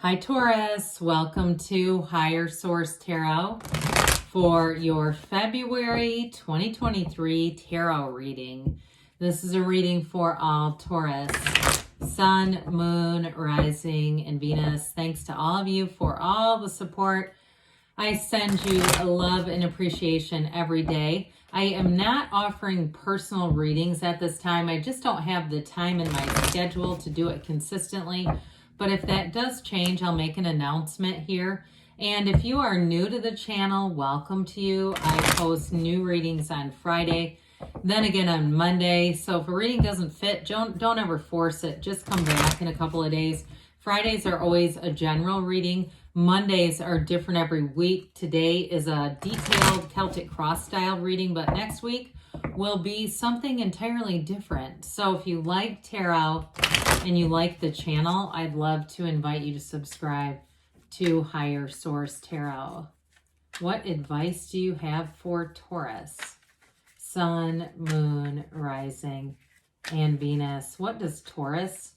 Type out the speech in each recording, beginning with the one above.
Hi Taurus, welcome to Higher Source Tarot for your February 2023 tarot reading. This is a reading for all Taurus, Sun, Moon, Rising, and Venus. Thanks to all of you for all the support. I send you love and appreciation every day. I am not offering personal readings at this time. I just don't have the time in my schedule to do it consistently. But if that does change, I'll make an announcement here. And if you are new to the channel, welcome to you. I post new readings on Friday, then again on Monday. So if a reading doesn't fit, don't ever force it. Just come back in a couple of days. Fridays are always a general reading. Mondays are different every week. Today is a detailed Celtic cross style reading, but next week will be something entirely different. So if you like tarot and you like the channel, I'd love to invite you to subscribe to Higher Source Tarot. What advice do you have for Taurus? Sun, Moon, Rising, and Venus. What does Taurus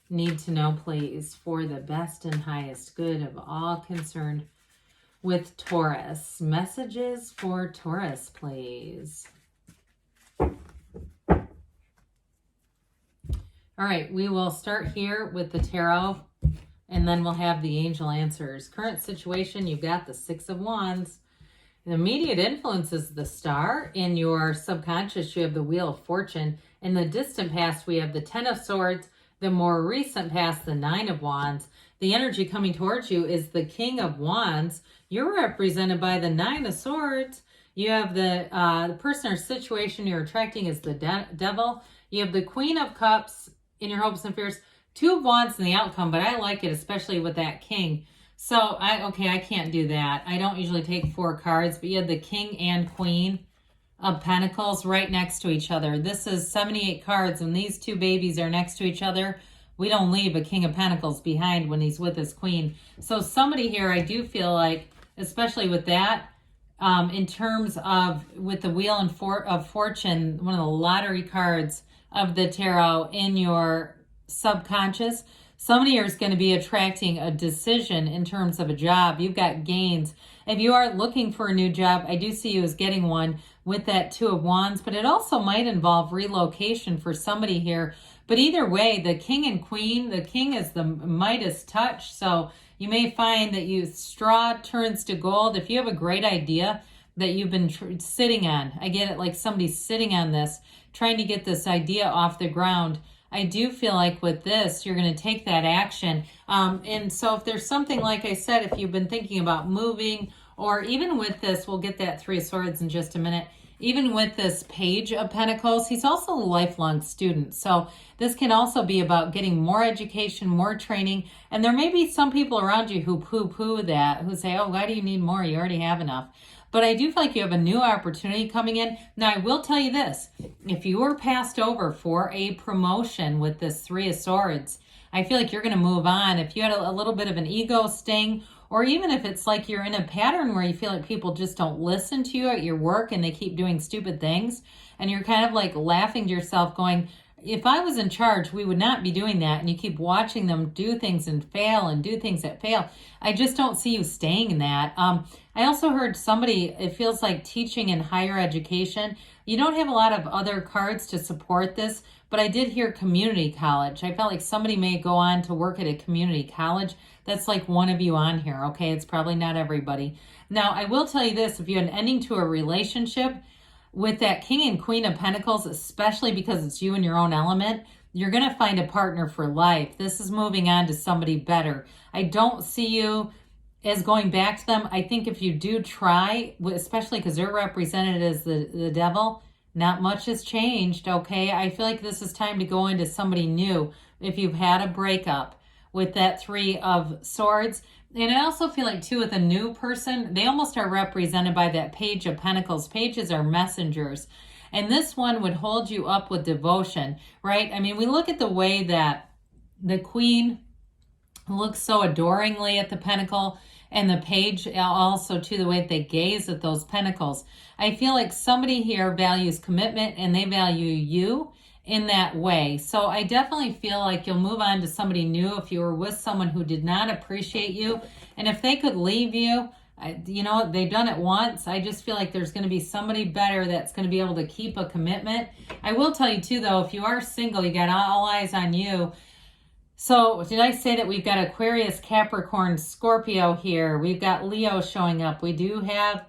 need to know, please, for the best and highest good of all concerned with Taurus? Messages for Taurus, please. All right, we will start here with the tarot, and then we'll have the angel answers. Current situation, you've got the Six of Wands. The immediate influence is the Star. In your subconscious, you have the Wheel of Fortune. In the distant past, we have the Ten of Swords. The more recent past, the Nine of Wands. The energy coming towards you is the King of Wands. You're represented by the Nine of Swords. You have the person or situation you're attracting is the Devil. You have the Queen of Cups in your hopes and fears. Two of Wands in the outcome, but I like it, especially with that King. So, I can't do that. I don't usually take 4 cards, but you have the King and Queen of Pentacles right next to each other. This is 78 cards, and these two babies are next to each other. We don't leave a King of Pentacles behind when he's with his Queen. So somebody here, I do feel like, especially with that, in terms of with the Wheel of Fortune, one of the lottery cards of the tarot in your subconscious, somebody here is going to be attracting a decision in terms of a job. You've got gains. If you are looking for a new job, I do see you as getting one with that Two of Wands, but it also might involve relocation for somebody here. But either way, the King and Queen, the King is the Midas touch. So you may find that straw turns to gold. If you have a great idea that you've been sitting on, I get it, like somebody's sitting on this, trying to get this idea off the ground. I do feel like with this, you're going to take that action. And so if there's something, like I said, if you've been thinking about moving, or even with this, we'll get that Three of Swords in just a minute. Even with this Page of Pentacles, he's also a lifelong student. So this can also be about getting more education, more training. And there may be some people around you who poo-poo that, who say, oh, why do you need more? You already have enough. But I do feel like you have a new opportunity coming in. Now, I will tell you this. If you were passed over for a promotion with this Three of Swords, I feel like you're going to move on. If you had a little bit of an ego sting, or even if it's like you're in a pattern where you feel like people just don't listen to you at your work and they keep doing stupid things, and you're kind of like laughing to yourself going, if I was in charge, we would not be doing that. And you keep watching them do things and fail and do things that fail. I just don't see you staying in that. I also heard somebody, it feels like teaching in higher education. You don't have a lot of other cards to support this, but I did hear community college. I felt like somebody may go on to work at a community college. That's like one of you on here, okay? It's probably not everybody. Now, I will tell you this, if you had an ending to a relationship, with that King and Queen of Pentacles, especially because it's you in your own element, you're going to find a partner for life. This is moving on to somebody better. I don't see you as going back to them. I think if you do try, especially because they're represented as the Devil, not much has changed, okay? I feel like this is time to go into somebody new if you've had a breakup with that Three of Swords. And I also feel like, too, with a new person, they almost are represented by that Page of Pentacles. Pages are messengers. And this one would hold you up with devotion, right? I mean, we look at the way that the Queen looks so adoringly at the Pentacle, and the Page also, too, the way that they gaze at those Pentacles. I feel like somebody here values commitment, and they value you, in that way. So I definitely feel like you'll move on to somebody new if you were with someone who did not appreciate you. And if they could leave you, you know, they've done it once. I just feel like there's going to be somebody better that's going to be able to keep a commitment. I will tell you too, though, if you are single, you got all eyes on you. So did I say that we've got Aquarius, Capricorn, Scorpio here? We've got Leo showing up. We do have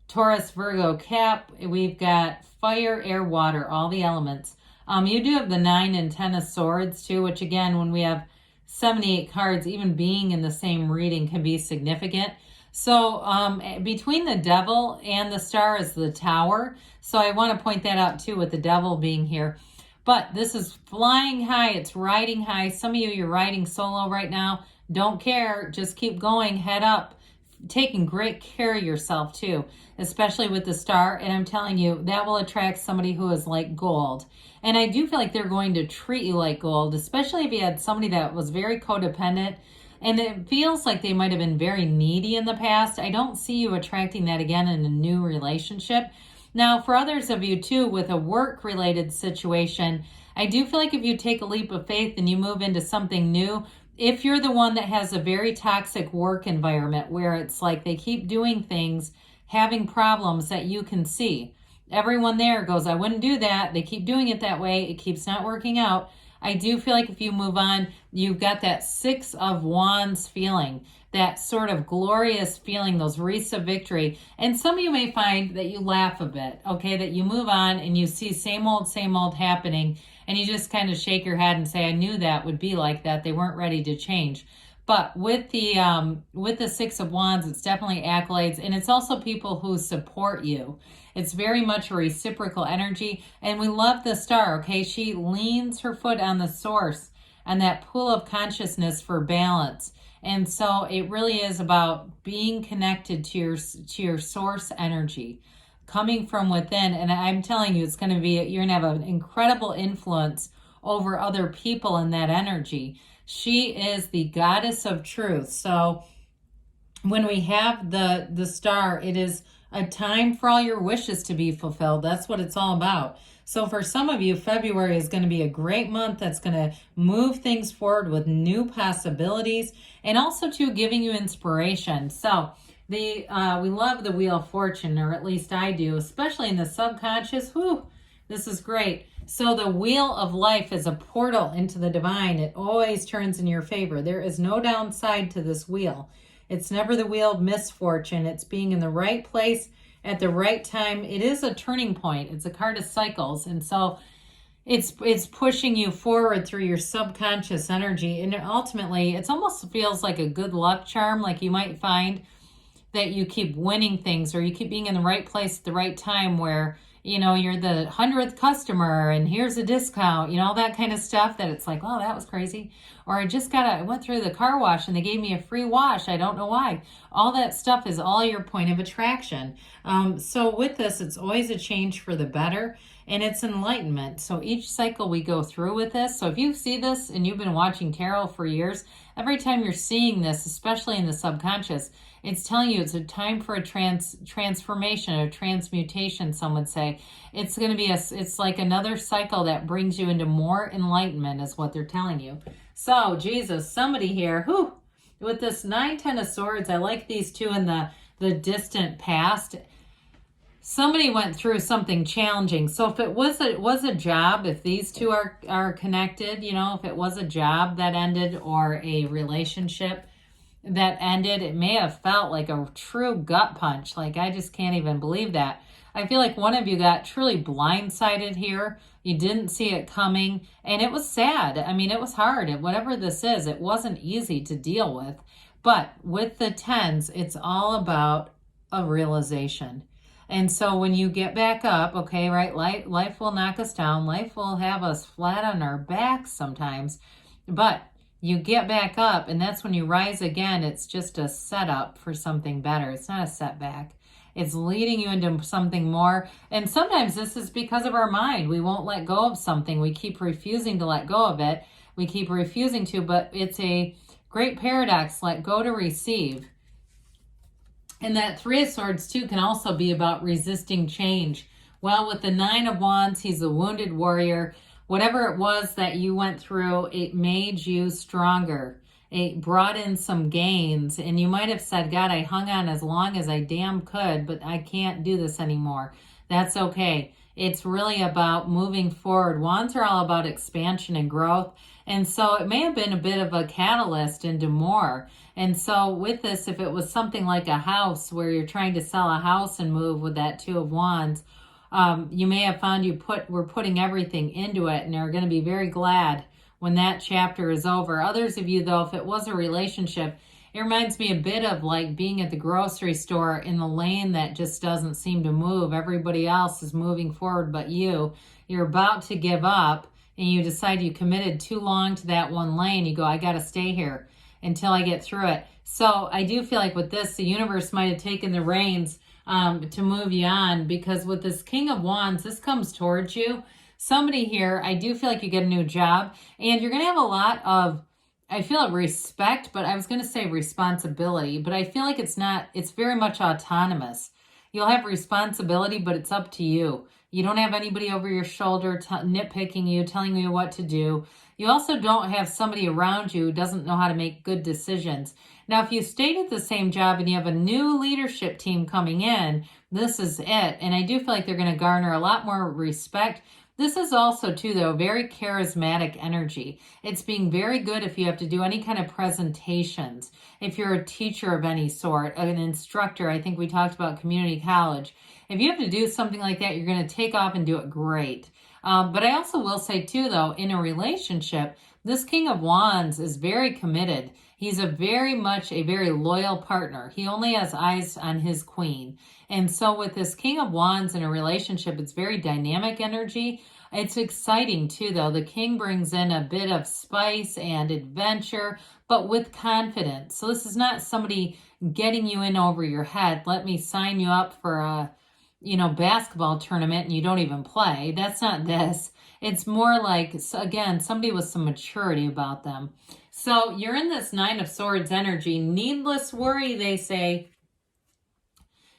Taurus, Virgo, Cap. We've got fire, air, water, all the elements. You do have the 9 and 10 of swords too, which again, when we have 78 cards, even being in the same reading can be significant. So between the devil and the star is the tower. So I want to point that out too with the devil being here. But this is flying high. It's riding high. Some of you, you're riding solo right now. Don't care. Just keep going. Head up. Taking great care of yourself too, especially with the star. And I'm telling you, that will attract somebody who is like gold. And I do feel like they're going to treat you like gold, especially if you had somebody that was very codependent. And it feels like they might have been very needy in the past. I don't see you attracting that again in a new relationship. Now, for others of you too, with a work-related situation, I do feel like if you take a leap of faith and you move into something new, if you're the one that has a very toxic work environment where it's like they keep doing things, having problems that you can see. Everyone there goes, I wouldn't do that. They keep doing it that way. It keeps not working out. I do feel like if you move on, you've got that 6 of Wands feeling, that sort of glorious feeling, those wreaths of victory. And some of you may find that you laugh a bit, okay, that you move on and you see same old happening, and you just kind of shake your head and say, I knew that would be like that. They weren't ready to change. But with the 6 of Wands, it's definitely accolades, and it's also people who support you. It's very much a reciprocal energy, and we love the star, okay? She leans her foot on the source and that pool of consciousness for balance. And so it really is about being connected to your source energy, coming from within. And I'm telling you, it's going to be, you're going to have an incredible influence over other people in that energy. She is the goddess of truth. So when we have the star, it is a time for all your wishes to be fulfilled. That's what it's all about. So for some of you, February is going to be a great month that's going to move things forward with new possibilities and also to giving you inspiration. So we love the Wheel of Fortune, or at least I do, especially in the subconscious. Whew, this is great. So the Wheel of Life is a portal into the divine. It always turns in your favor. There is no downside to this wheel. It's never the wheel of misfortune. It's being in the right place at the right time. It is a turning point. It's a card of cycles. And so it's pushing you forward through your subconscious energy. And ultimately, it almost feels like a good luck charm. Like you might find that you keep winning things, or you keep being in the right place at the right time, where, you know, you're the 100th customer and here's a discount, you know, all that kind of stuff that it's like, oh, that was crazy. Or I went through the car wash and they gave me a free wash. I don't know why. All that stuff is all your point of attraction. So with this, it's always a change for the better, and it's enlightenment. So each cycle we go through with this. So if you see this and you've been watching tarot for years, every time you're seeing this, especially in the subconscious, it's telling you it's a time for a transformation, a transmutation, some would say. It's going to be it's like another cycle that brings you into more enlightenment, is what they're telling you. So, Jesus, somebody here, with this 9, 10 of Swords, I like these two in the distant past. Somebody went through something challenging. So if it was a job, if these two are connected, you know, if it was a job that ended or a relationship that ended, it may have felt like a true gut punch. Like, I just can't even believe that. I feel like one of you got truly blindsided here. You didn't see it coming, and it was sad. I mean, it was hard. Whatever this is, it wasn't easy to deal with. But with the 10s, it's all about a realization. And so when you get back up, okay, right, life will knock us down. Life will have us flat on our backs sometimes. But you get back up, and that's when you rise again. It's just a setup for something better. It's not a setback. It's leading you into something more. And sometimes this is because of our mind. We won't let go of something. We keep refusing to let go of it. We keep refusing to, but it's a great paradox. Let go to receive. And that 3 of Swords, too, can also be about resisting change. Well, with the 9 of Wands, he's a wounded warrior. whatever it was that you went through, it made you stronger. It brought in some gains, and you might have said, God, I hung on as long as I damn could, but I can't do this anymore. That's okay. It's really about moving forward. Wands are all about expansion and growth. And so it may have been a bit of a catalyst into more. And so with this, if it was something like a house where you're trying to sell a house and move with that Two of Wands, you may have found we're putting everything into it and are going to be very glad when that chapter is over. Others of you, though, if it was a relationship, it reminds me a bit of like being at the grocery store in the lane that just doesn't seem to move. Everybody else is moving forward but you. You're about to give up and you decide you committed too long to that one lane. You go, I got to stay here until I get through it. So I do feel like with this, the universe might have taken the reins to move you on, because with this King of Wands, this comes towards you. Somebody here, I do feel like you get a new job, and you're going to have a lot of, I feel respect, but I was going to say responsibility, but I feel like it's not, it's very much autonomous. You'll have responsibility, but it's up to you. You don't have anybody over your shoulder nitpicking you, telling you what to do. You also don't have somebody around you who doesn't know how to make good decisions. Now, if you stayed at the same job and you have a new leadership team coming in, this is it. And I do feel like they're going to garner a lot more respect. This is also, too, though, very charismatic energy. It's being very good if you have to do any kind of presentations. If you're a teacher of any sort, an instructor, I think we talked about community college. If you have to do something like that, you're going to take off and do it great. But I also will say, too, though, in a relationship, this King of Wands is very committed. He's very loyal partner. He only has eyes on his queen. And so with this King of Wands in a relationship, it's very dynamic energy. It's exciting too, though. The King brings in a bit of spice and adventure, but with confidence. So this is not somebody getting you in over your head. Let me sign you up for a, basketball tournament and you don't even play. That's not this. It's more like, again, somebody with some maturity about them. So you're in this Nine of Swords energy. Needless worry, they say.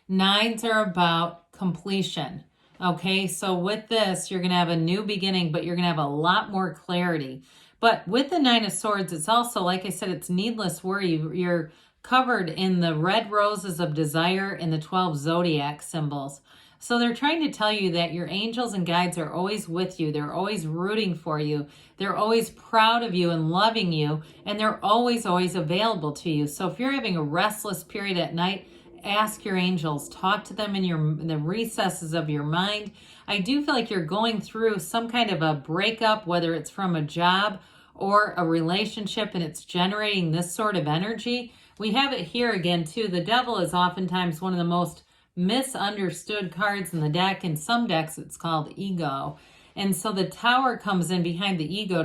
Nines are about completion. Okay, so with this, you're going to have a new beginning, but you're going to have a lot more clarity. But with the Nine of Swords, it's also, like I said, it's needless worry. You're covered in the red roses of desire and the 12 zodiac symbols. So they're trying to tell you that your angels and guides are always with you. They're always rooting for you. They're always proud of you and loving you. And they're always, always available to you. So if you're having a restless period at night, ask your angels. Talk to them in the recesses of your mind. I do feel like you're going through some kind of a breakup, whether it's from a job or a relationship, and it's generating this sort of energy. We have it here again, too. The Devil is oftentimes one of the most misunderstood cards in the deck. In some decks, it's called ego. And so the Tower comes in behind the ego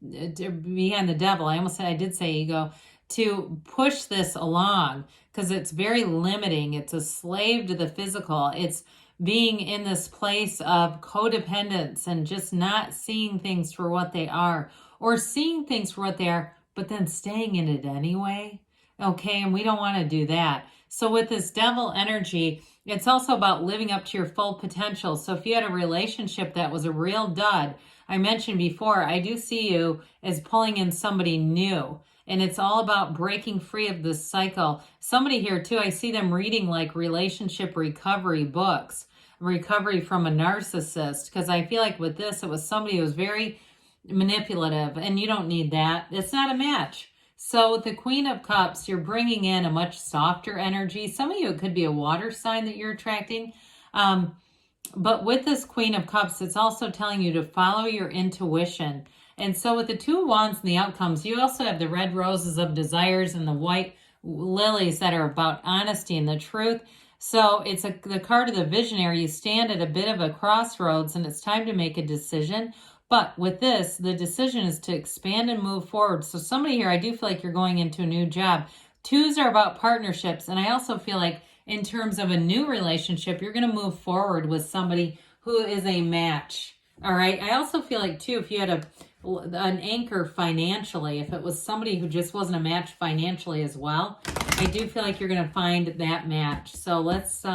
behind the Devil. I did say ego, to push this along because it's very limiting. It's a slave to the physical. It's being in this place of codependence and just not seeing things for what they are, or seeing things for what they are, but then staying in it anyway. Okay, and we don't want to do that. So with this Devil energy, it's also about living up to your full potential. So if you had a relationship that was a real dud, I mentioned before, I do see you as pulling in somebody new. And it's all about breaking free of this cycle. Somebody here too, I see them reading like relationship recovery books, recovery from a narcissist. Because I feel like with this, it was somebody who was very manipulative, and you don't need that. It's not a match. So with the Queen of Cups, you're bringing in a much softer energy. Some of you, it could be a water sign that you're attracting. But with this Queen of Cups, it's also telling you to follow your intuition. And so with the Two of Wands and the outcomes, you also have the red roses of desires and the white lilies that are about honesty and the truth. So it's the card of the visionary. You stand at a bit of a crossroads and it's time to make a decision. But with this, the decision is to expand and move forward. So somebody here, I do feel like you're going into a new job. Twos are about partnerships. And I also feel like in terms of a new relationship, you're going to move forward with somebody who is a match. All right. I also feel like, too, if you had an anchor financially, if it was somebody who just wasn't a match financially as well, I do feel like you're going to find that match. So let's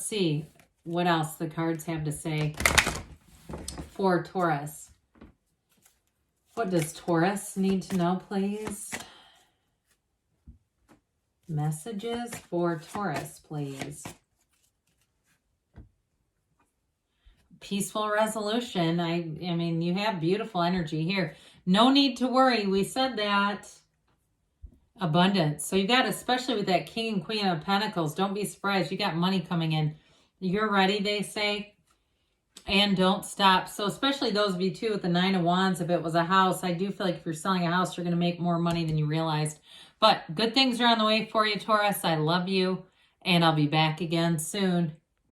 see what else the cards have to say for Taurus. What does Taurus need to know, please? Messages for Taurus, please. Peaceful resolution. I mean, you have beautiful energy here. No need to worry. We said that. Abundance. So you got, especially with that King and Queen of Pentacles, don't be surprised. You got money coming in. You're ready, they say. And don't stop. So especially those of you too with the Nine of Wands, if it was a house, I do feel like if you're selling a house, you're going to make more money than you realized. But good things are on the way for you, Taurus. I love you. And I'll be back again soon.